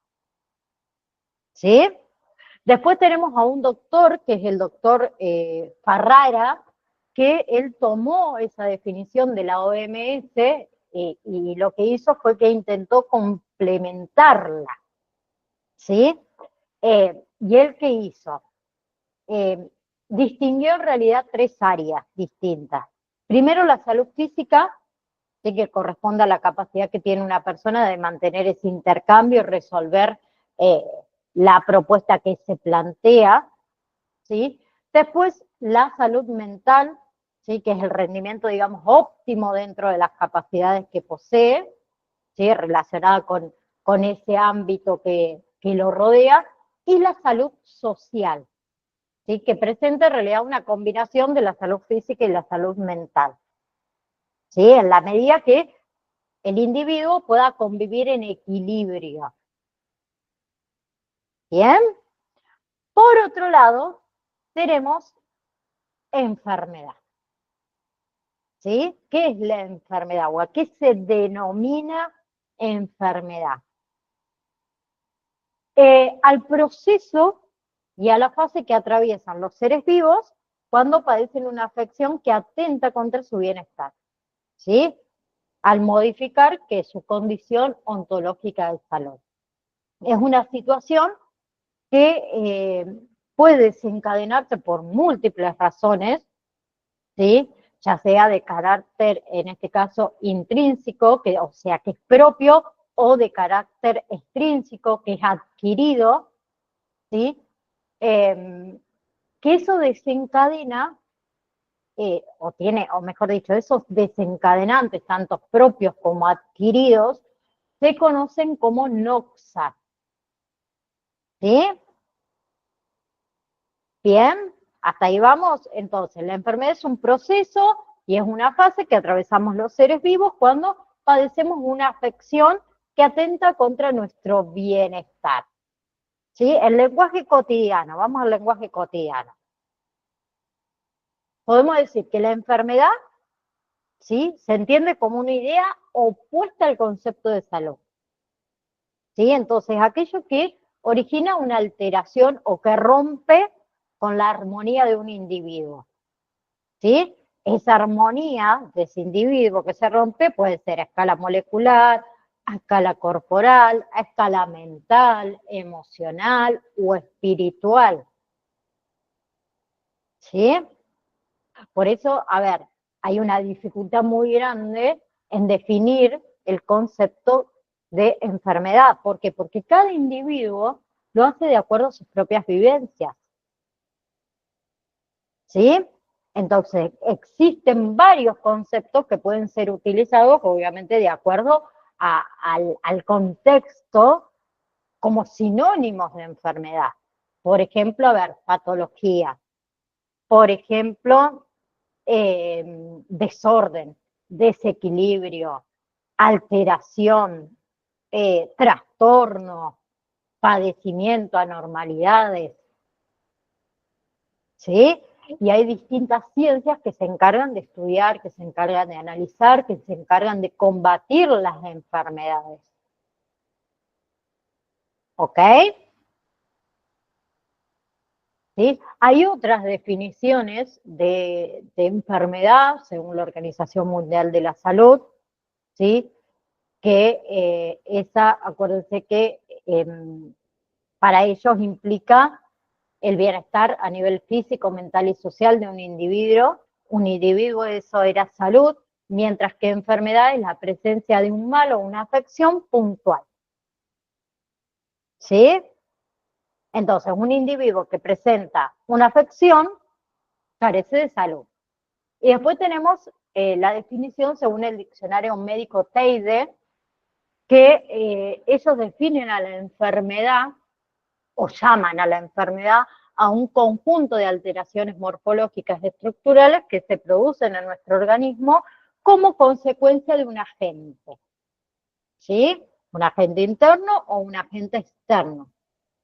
Speaker 2: ¿Sí? Después tenemos a un doctor, que es el doctor Ferrara, que él tomó esa definición de la OMS y lo que hizo fue que intentó complementarla. ¿Sí? ¿Y él qué hizo? Distinguió en realidad tres áreas distintas. Primero, la salud física, ¿sí? Que corresponde a la capacidad que tiene una persona de mantener ese intercambio y resolver la propuesta que se plantea, ¿sí? Después, la salud mental, ¿sí? Que es el rendimiento, digamos, óptimo dentro de las capacidades que posee, ¿sí? Relacionada con ese ámbito que lo rodea, y la salud social, ¿sí? Que presenta en realidad una combinación de la salud física y la salud mental, ¿sí? En la medida que el individuo pueda convivir en equilibrio. ¿Bien? Por otro lado, tenemos enfermedad. ¿Sí? ¿Qué es la enfermedad? ¿O a qué se denomina enfermedad? Al proceso y a la fase que atraviesan los seres vivos cuando padecen una afección que atenta contra su bienestar, ¿sí? Al modificar que su condición ontológica de salud. Es una situación que puede desencadenarse por múltiples razones, ¿sí? Ya sea de carácter, en este caso, intrínseco, o sea, que es propio, o de carácter extrínseco, que es adquirido, ¿sí? Que eso desencadena, o mejor dicho, esos desencadenantes, tanto propios como adquiridos, se conocen como noxa. ¿Sí? Bien, hasta ahí vamos. Entonces, la enfermedad es un proceso y es una fase que atravesamos los seres vivos cuando padecemos una afección que atenta contra nuestro bienestar. ¿Sí? El lenguaje cotidiano, vamos al lenguaje cotidiano. Podemos decir que la enfermedad, ¿sí? Se entiende como una idea opuesta al concepto de salud. ¿Sí? Entonces, aquello que origina una alteración o que rompe con la armonía de un individuo. ¿Sí? Esa armonía de ese individuo que se rompe puede ser a escala molecular, a escala corporal, a escala mental, emocional o espiritual. ¿Sí? Por eso, a ver, hay una dificultad muy grande en definir el concepto de enfermedad. ¿Por qué? Porque cada individuo lo hace de acuerdo a sus propias vivencias. ¿Sí? Entonces, existen varios conceptos que pueden ser utilizados, obviamente, de acuerdo al contexto como sinónimos de enfermedad. Por ejemplo, a ver, patología. Por ejemplo, desorden, desequilibrio, alteración, trastorno, padecimiento, anormalidades. ¿Sí? Y hay distintas ciencias que se encargan de estudiar, que se encargan de analizar, que se encargan de combatir las enfermedades. ¿Ok? ¿Sí? Hay otras definiciones de enfermedad, según la Organización Mundial de la Salud, ¿sí? Que acuérdense que para ellos implica el bienestar a nivel físico, mental y social de un individuo. Un individuo, eso era salud, mientras que enfermedad es la presencia de un mal o una afección puntual. ¿Sí? Entonces, un individuo que presenta una afección carece de salud. Y después tenemos la definición según el diccionario médico Teide, que ellos definen a la enfermedad o llaman a la enfermedad a un conjunto de alteraciones morfológicas y estructurales que se producen en nuestro organismo como consecuencia de un agente, ¿sí? Un agente interno o un agente externo,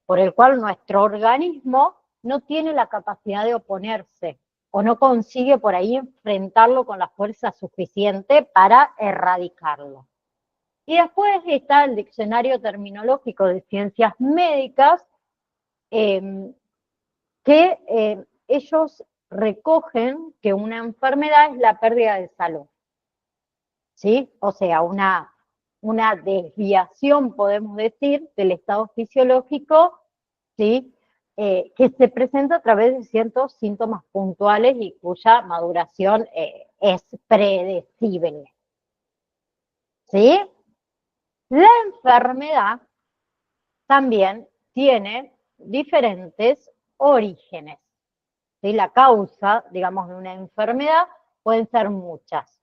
Speaker 2: por el cual nuestro organismo no tiene la capacidad de oponerse o no consigue por ahí enfrentarlo con la fuerza suficiente para erradicarlo. Y después está el diccionario terminológico de ciencias médicas, que ellos recogen que una enfermedad es la pérdida de salud, ¿sí? O sea, una desviación, podemos decir, del estado fisiológico, ¿sí? Que se presenta a través de ciertos síntomas puntuales y cuya maduración es predecible, ¿sí? La enfermedad también tiene diferentes orígenes, ¿sí? La causa, digamos, de una enfermedad pueden ser muchas,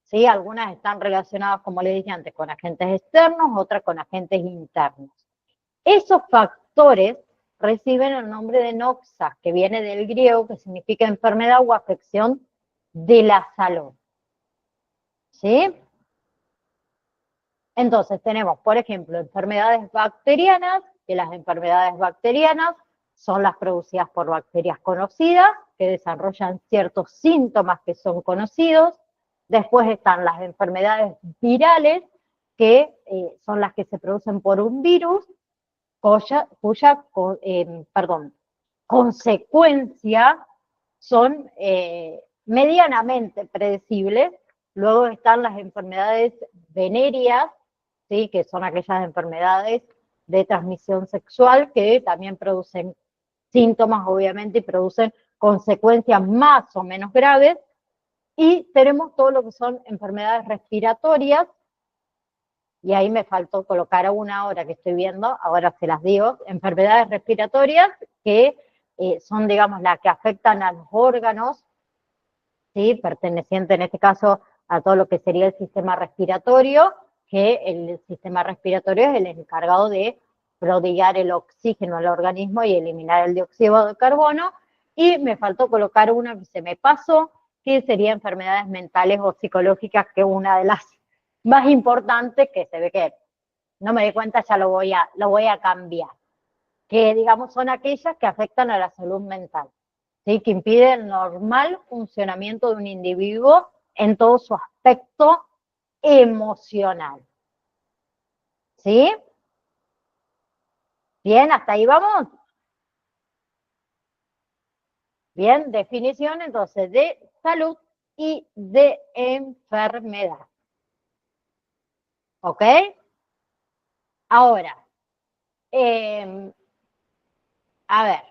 Speaker 2: ¿sí? Algunas están relacionadas, como les dije antes, con agentes externos, otras con agentes internos. Esos factores reciben el nombre de noxa, que viene del griego, que significa enfermedad o afección de la salud, ¿sí? Entonces tenemos, por ejemplo, enfermedades bacterianas, que las enfermedades bacterianas son las producidas por bacterias conocidas, que desarrollan ciertos síntomas que son conocidos. Después están las enfermedades virales, que son las que se producen por un virus, cuya consecuencia son medianamente predecibles. Luego están las enfermedades venéreas, ¿sí? Que son aquellas enfermedades de transmisión sexual que también producen síntomas, obviamente, y producen consecuencias más o menos graves. Y tenemos todo lo que son enfermedades respiratorias, y ahí me faltó colocar una ahora que estoy viendo, ahora se las digo, enfermedades respiratorias que son, digamos, las que afectan a los órganos, ¿sí? Perteneciente en este caso a todo lo que sería el sistema respiratorio, que el sistema respiratorio es el encargado de prodigar el oxígeno al organismo y eliminar el dióxido de carbono. Y me faltó colocar una que se me pasó, que sería enfermedades mentales o psicológicas, que es una de las más importantes, que se ve que no me di cuenta, ya lo voy a cambiar, que digamos son aquellas que afectan a la salud mental, ¿sí? Que impiden el normal funcionamiento de un individuo en todo su aspecto emocional, ¿sí? Bien, hasta ahí vamos. Bien, definición entonces de salud y de enfermedad. ¿Ok? Ahora, a ver,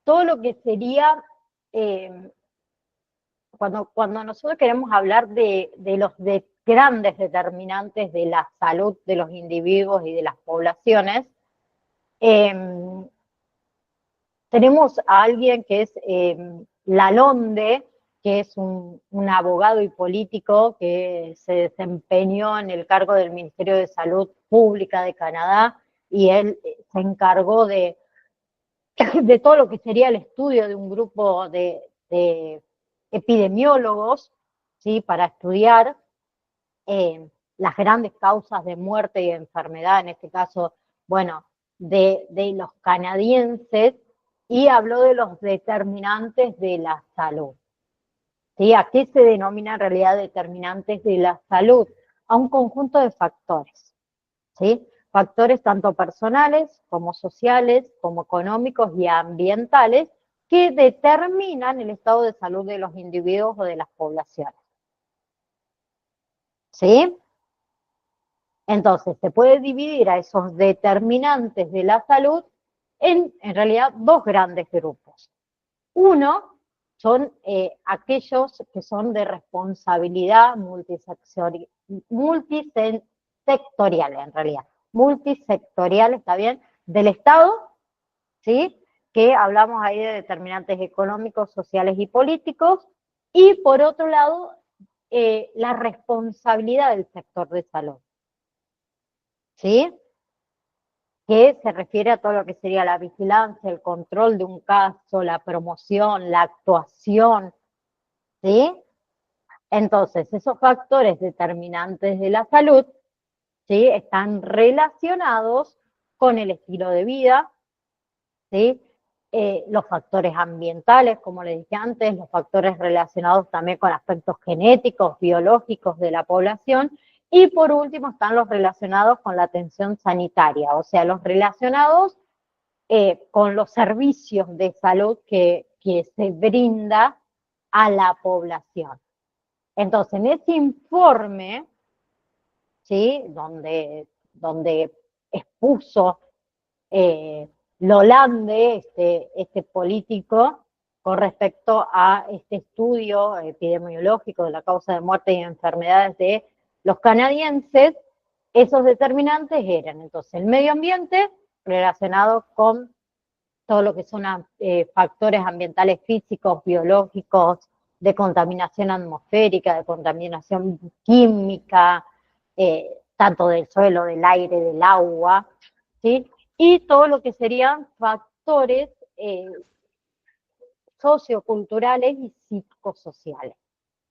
Speaker 2: todo lo que sería, cuando nosotros queremos hablar de los grandes determinantes de la salud de los individuos y de las poblaciones, tenemos a alguien que es Lalonde, que es un abogado y político que se desempeñó en el cargo del Ministerio de Salud Pública de Canadá, y él se encargó de todo lo que sería el estudio de un grupo de epidemiólogos, ¿sí? Para estudiar las grandes causas de muerte y de enfermedad, en este caso, bueno, de los canadienses, y habló de los determinantes de la salud, ¿sí? ¿A qué se denomina en realidad determinantes de la salud? A un conjunto de factores, ¿sí? Factores tanto personales como sociales, como económicos y ambientales, que determinan el estado de salud de los individuos o de las poblaciones, ¿sí? Entonces, se puede dividir a esos determinantes de la salud en realidad dos grandes grupos. Uno son aquellos que son de responsabilidad multisectorial, en realidad. Multisectorial, ¿está bien? Del Estado, ¿sí? Que hablamos ahí de determinantes económicos, sociales y políticos. Y por otro lado, la responsabilidad del sector de salud, ¿sí? Que se refiere a todo lo que sería la vigilancia, el control de un caso, la promoción, la actuación, ¿sí? Entonces, esos factores determinantes de la salud, ¿sí? Están relacionados con el estilo de vida, ¿sí? Los factores ambientales, como les dije antes, los factores relacionados también con aspectos genéticos, biológicos de la población, y por último están los relacionados con la atención sanitaria, o sea, los relacionados con los servicios de salud que se brinda a la población. Entonces, en ese informe, ¿sí? donde expuso Lolande, este político, con respecto a este estudio epidemiológico de la causa de muerte y enfermedades de los canadienses, esos determinantes eran entonces el medio ambiente relacionado con todo lo que son factores ambientales físicos, biológicos, de contaminación atmosférica, de contaminación química, tanto del suelo, del aire, del agua, ¿sí? Y todo lo que serían factores socioculturales y psicosociales,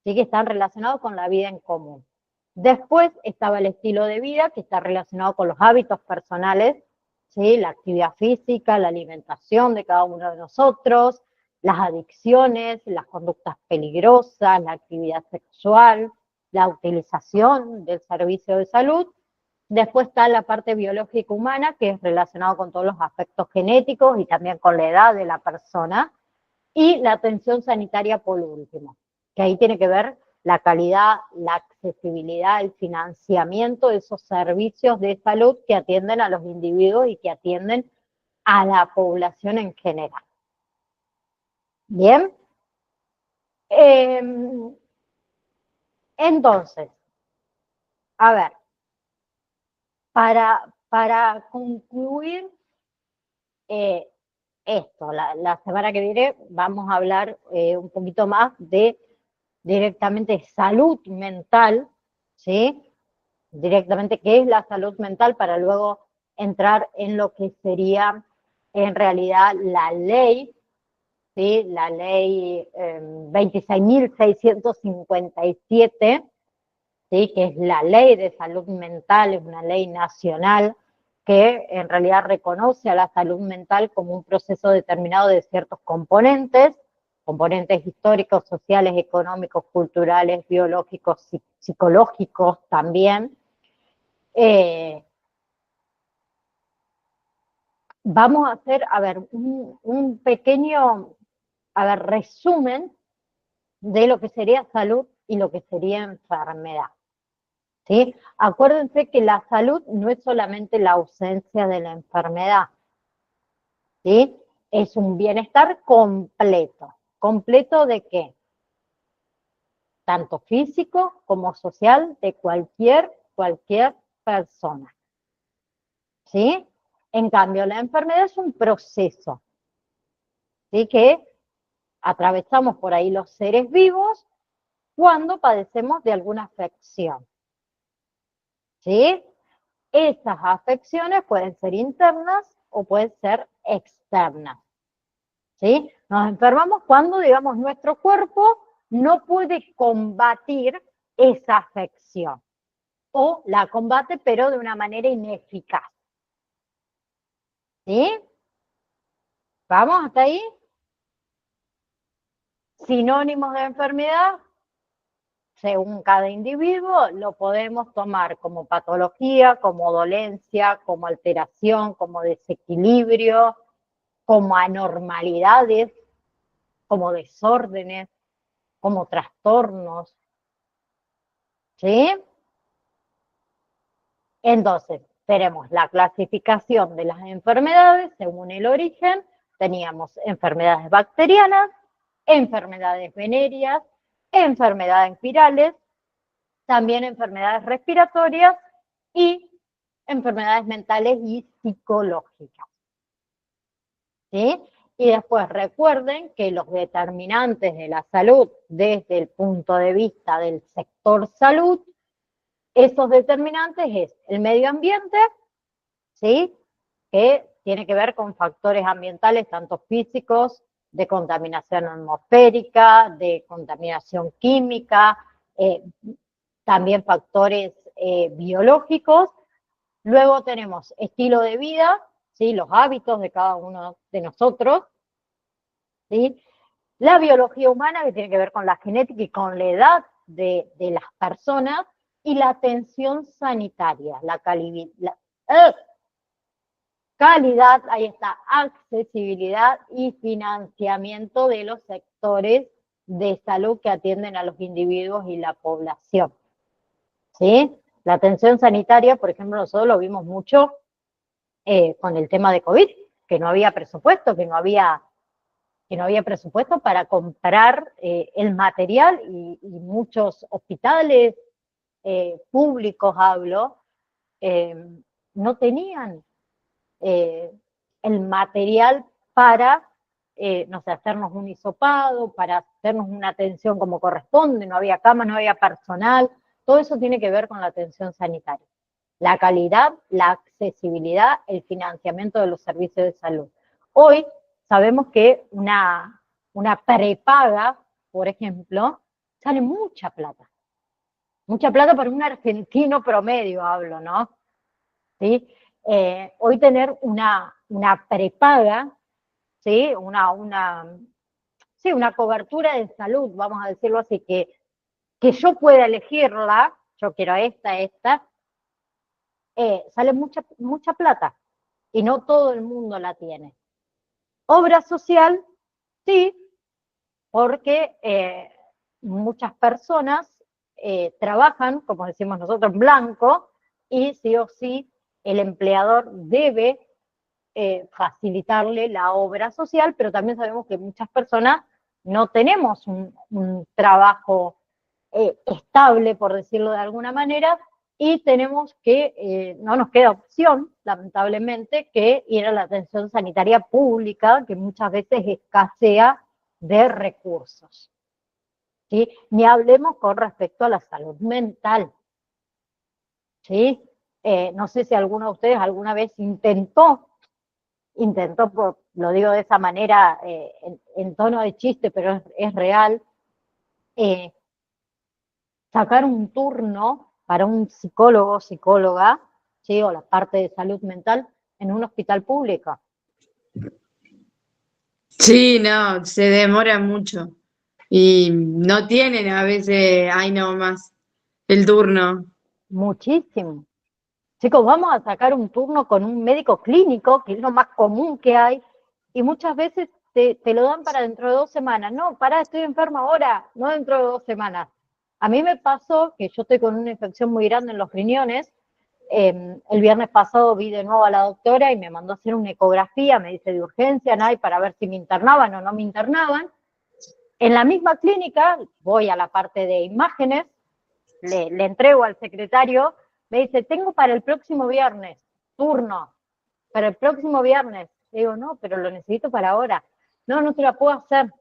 Speaker 2: ¿sí? Que están relacionados con la vida en común. Después estaba el estilo de vida, que está relacionado con los hábitos personales, ¿sí? La actividad física, la alimentación de cada uno de nosotros, las adicciones, las conductas peligrosas, la actividad sexual, la utilización del servicio de salud. Después está la parte biológica humana, que es relacionado con todos los aspectos genéticos y también con la edad de la persona. Y la atención sanitaria por último, que ahí tiene que ver la calidad, la accesibilidad, el financiamiento de esos servicios de salud que atienden a los individuos y que atienden a la población en general. Bien. Entonces, a ver, para concluir esto, la semana que viene vamos a hablar un poquito más de directamente salud mental, ¿sí? Directamente qué es la salud mental para luego entrar en lo que sería en realidad la ley, ¿sí? La ley 26.657, ¿sí? Que es la ley de salud mental, es una ley nacional que en realidad reconoce a la salud mental como un proceso determinado de ciertos componentes históricos, sociales, económicos, culturales, biológicos, psicológicos también. Vamos a hacer, a ver, un pequeño, resumen de lo que sería salud y lo que sería enfermedad. ¿Sí? Acuérdense que la salud no es solamente la ausencia de la enfermedad, ¿sí? Es un bienestar completo. ¿Completo de qué? Tanto físico como social de cualquier persona, ¿sí? En cambio, la enfermedad es un proceso, ¿sí? Que atravesamos por ahí los seres vivos cuando padecemos de alguna afección, ¿sí? Esas afecciones pueden ser internas o pueden ser externas, ¿sí? Nos enfermamos cuando, digamos, nuestro cuerpo no puede combatir esa afección o la combate pero de una manera ineficaz, ¿sí? ¿Vamos hasta ahí? Sinónimos de enfermedad, según cada individuo, lo podemos tomar como patología, como dolencia, como alteración, como desequilibrio, como anormalidades, como desórdenes, como trastornos, ¿sí? Entonces, tenemos la clasificación de las enfermedades según el origen, teníamos enfermedades bacterianas, enfermedades venéreas, enfermedades virales, también enfermedades respiratorias y enfermedades mentales y psicológicas. ¿Sí? Y después recuerden que los determinantes de la salud desde el punto de vista del sector salud, esos determinantes es el medio ambiente, ¿sí? Que tiene que ver con factores ambientales, tanto físicos, de contaminación atmosférica, de contaminación química, también factores biológicos. Luego tenemos estilo de vida, ¿sí? Los hábitos de cada uno de nosotros, ¿sí? La biología humana, que tiene que ver con la genética y con la edad de las personas, y la atención sanitaria, la calidad, ahí está, accesibilidad y financiamiento de los sectores de salud que atienden a los individuos y la población. ¿Sí? La atención sanitaria, por ejemplo, nosotros lo vimos mucho con el tema de COVID, que no había presupuesto, que no había presupuesto para comprar el material y muchos hospitales públicos, hablo, no tenían el material para, no sé, hacernos un hisopado, para hacernos una atención como corresponde, no había camas, no había personal, todo eso tiene que ver con la atención sanitaria. La calidad, la accesibilidad, el financiamiento de los servicios de salud. Hoy sabemos que una prepaga, por ejemplo, sale mucha plata. Mucha plata para un argentino promedio, hablo, ¿no? ¿Sí? Hoy tener una prepaga, ¿sí? Una cobertura de salud, vamos a decirlo así, que yo pueda elegirla, yo quiero esta, sale mucha plata y no todo el mundo la tiene. Obra social, sí, porque muchas personas trabajan, como decimos nosotros, en blanco, y sí o sí el empleador debe facilitarle la obra social, pero también sabemos que muchas personas no tenemos un trabajo estable, por decirlo de alguna manera, y tenemos que, no nos queda opción, lamentablemente, que ir a la atención sanitaria pública, que muchas veces escasea de recursos. ¿Sí? Ni hablemos con respecto a la salud mental. ¿Sí? No sé si alguno de ustedes alguna vez intentó, lo digo de esa manera, en tono de chiste, pero es real, sacar un turno para un psicólogo, psicóloga, ¿sí? O la parte de salud mental en un hospital público.
Speaker 3: Sí, no, se demora mucho. Y no tienen a veces, ay no más, el turno.
Speaker 2: Muchísimo. Chicos, vamos a sacar un turno con un médico clínico, que es lo más común que hay, y muchas veces te lo dan para dentro de 2 semanas. No, pará, estoy enferma ahora, no dentro de 2 semanas. A mí me pasó que yo estoy con una infección muy grande en los riñones. El viernes pasado vi de nuevo a la doctora y me mandó a hacer una ecografía, me dice de urgencia, NAI, para ver si me internaban o no me internaban. En la misma clínica, voy a la parte de imágenes, le entrego al secretario, me dice, tengo para el próximo viernes, turno, para el próximo viernes. Le digo, no, pero lo necesito para ahora. No te la puedo hacer.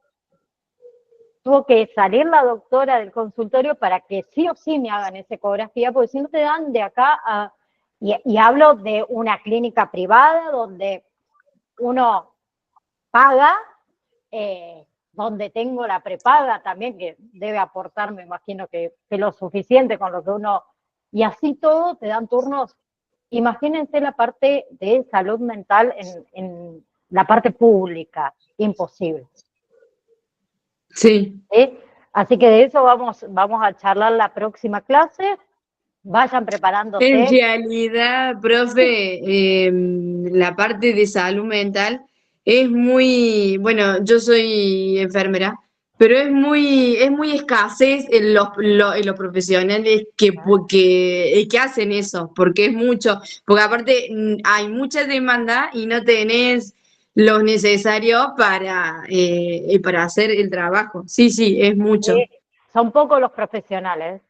Speaker 2: Tuvo que salir la doctora del consultorio para que sí o sí me hagan esa ecografía, porque si no te dan de acá a... Y hablo de una clínica privada donde uno paga, donde tengo la prepaga también, que debe aportar, me imagino que lo suficiente con lo que uno... Y así todo te dan turnos. Imagínense la parte de salud mental en la parte pública, imposible.
Speaker 3: Sí.
Speaker 2: ¿Sí? Así que de eso vamos a charlar la próxima clase. Vayan preparándose.
Speaker 3: En realidad, profe, la parte de salud mental es muy, bueno, yo soy enfermera Pero es muy escasez en en los profesionales que hacen eso, porque es mucho, porque aparte hay mucha demanda y no tenés lo necesario para hacer el trabajo. Sí, sí, es mucho.
Speaker 2: Son pocos los profesionales,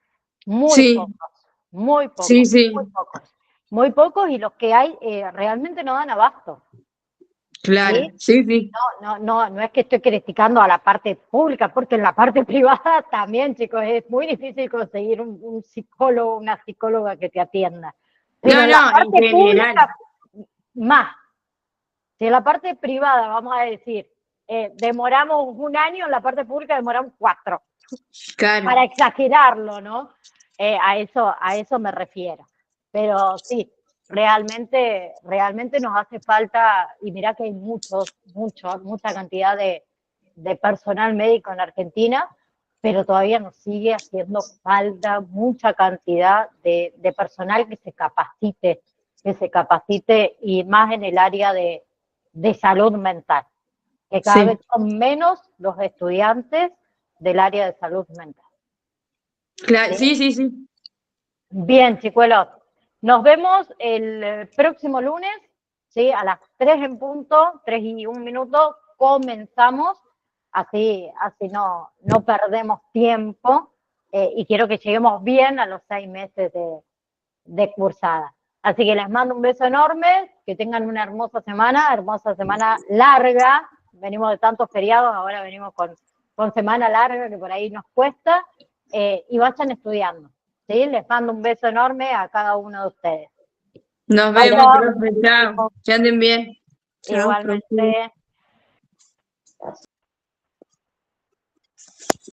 Speaker 2: muy
Speaker 3: Sí,
Speaker 2: pocos, muy
Speaker 3: sí,
Speaker 2: pocos, muy
Speaker 3: sí,
Speaker 2: pocos, muy pocos y los que hay realmente no dan abasto.
Speaker 3: claro,
Speaker 2: ¿Sí?
Speaker 3: sí, sí,
Speaker 2: No es que estoy criticando a la parte pública, porque en la parte privada también, chicos, es muy difícil conseguir un psicólogo, una psicóloga que te atienda. Pero
Speaker 3: no,
Speaker 2: en la
Speaker 3: no, en
Speaker 2: parte
Speaker 3: general,
Speaker 2: pública, más. Si en la parte privada, vamos a decir, demoramos 1 año, en la parte pública demoramos 4,
Speaker 3: claro.
Speaker 2: para exagerarlo, ¿no? A eso me refiero. Pero sí, realmente nos hace falta, y mirá que hay mucha cantidad de personal médico en Argentina, pero todavía nos sigue haciendo falta mucha cantidad de personal que se capacite y más en el área de salud mental, que cada
Speaker 3: Sí,
Speaker 2: vez son menos los estudiantes del área de salud mental.
Speaker 3: claro,
Speaker 2: ¿Sí?
Speaker 3: sí, sí, sí.
Speaker 2: Bien, chicuelos. Nos vemos el próximo lunes, ¿sí? A las 3 en punto, 3:01, comenzamos. Así no perdemos tiempo y quiero que lleguemos bien a los 6 meses de cursada. Así que les mando un beso enorme, que tengan una hermosa semana larga. Venimos de tantos feriados, ahora venimos con semana larga, que por ahí nos cuesta, y vayan estudiando. ¿Sí? Les mando un beso enorme a cada uno de ustedes.
Speaker 3: Nos
Speaker 2: Chao,
Speaker 3: vemos,
Speaker 2: chao.
Speaker 3: profe, chao, que anden bien.
Speaker 5: Chao, profe.
Speaker 2: Igualmente.